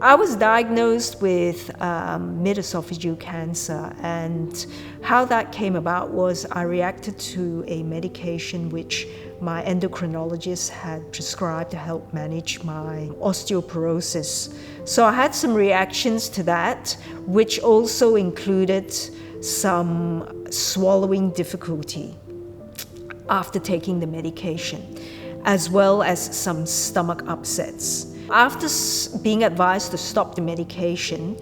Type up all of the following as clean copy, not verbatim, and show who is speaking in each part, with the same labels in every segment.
Speaker 1: I was diagnosed with mid-oesophageal cancer, and how that came about was I reacted to a medication which my endocrinologist had prescribed to help manage my osteoporosis. So I had some reactions to that, which also included some swallowing difficulty after taking the medication, as well as some stomach upsets. After being advised to stop the medication,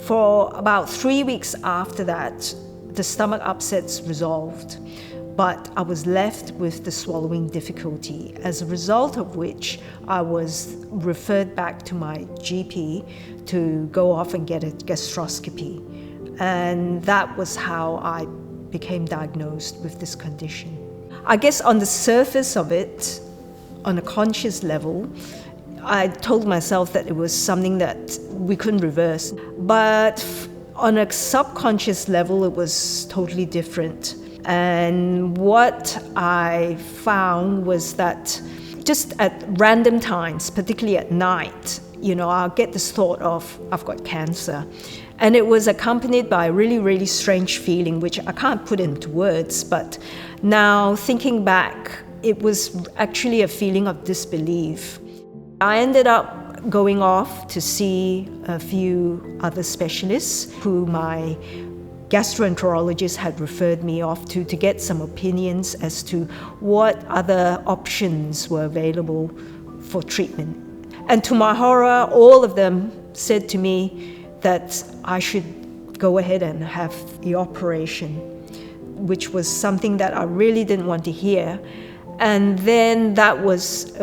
Speaker 1: for about 3 weeks after that, the stomach upsets resolved, but I was left with the swallowing difficulty, as a result of which I was referred back to my GP to go off and get a gastroscopy. And that was how I became diagnosed with this condition. I guess on the surface of it, on a conscious level, I told myself that it was something that we couldn't reverse. But on a subconscious level, it was totally different. And what I found was that just at random times, particularly at night, I'll get this thought of, I've got cancer. And it was accompanied by a really, really strange feeling, which I can't put into words, but now thinking back, it was actually a feeling of disbelief. I ended up going off to see a few other specialists who my gastroenterologist had referred me off to get some opinions as to what other options were available for treatment. And to my horror, all of them said to me that I should go ahead and have the operation, which was something that I really didn't want to hear. And then that was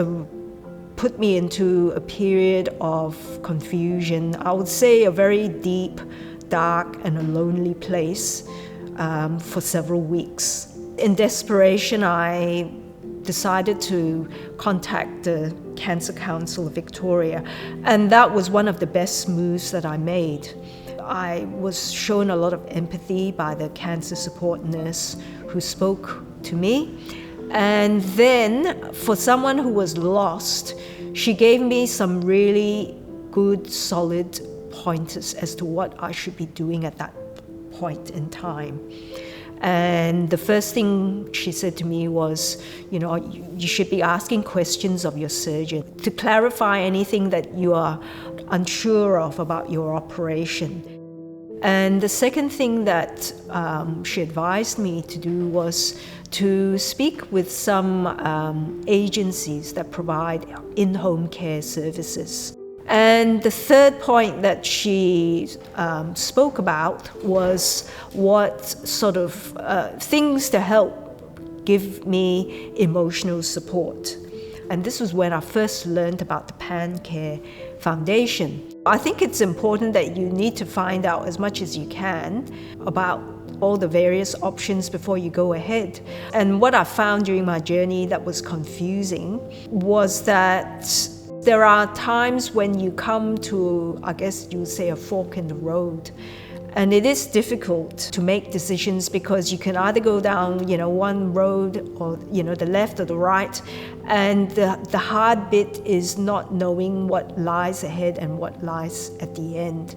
Speaker 1: put me into a period of confusion. I would say a very deep, dark and a lonely place for several weeks. In desperation, I decided to contact the Cancer Council of Victoria, and that was one of the best moves that I made. I was shown a lot of empathy by the cancer support nurse who spoke to me. And then, for someone who was lost, she gave me some really good, solid pointers as to what I should be doing at that point in time. And the first thing she said to me was, you should be asking questions of your surgeon to clarify anything that you are unsure of about your operation. And the second thing that she advised me to do was to speak with some agencies that provide in-home care services. And the third point that she spoke about was what sort of things to help give me emotional support. And this was when I first learned about the Pancare Foundation. I think it's important that you need to find out as much as you can about all the various options before you go ahead. And what I found during my journey that was confusing was that there are times when you come to, I guess you would say, a fork in the road. And it is difficult to make decisions because you can either go down, one road or, the left or the right. And the hard bit is not knowing what lies ahead and what lies at the end.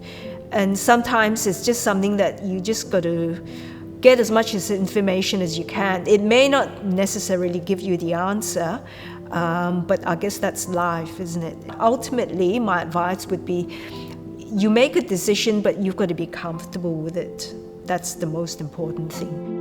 Speaker 1: And sometimes it's just something that you just got to get as much information as you can. It may not necessarily give you the answer, but I guess that's life, isn't it? Ultimately, my advice would be, you make a decision, but you've got to be comfortable with it. That's the most important thing.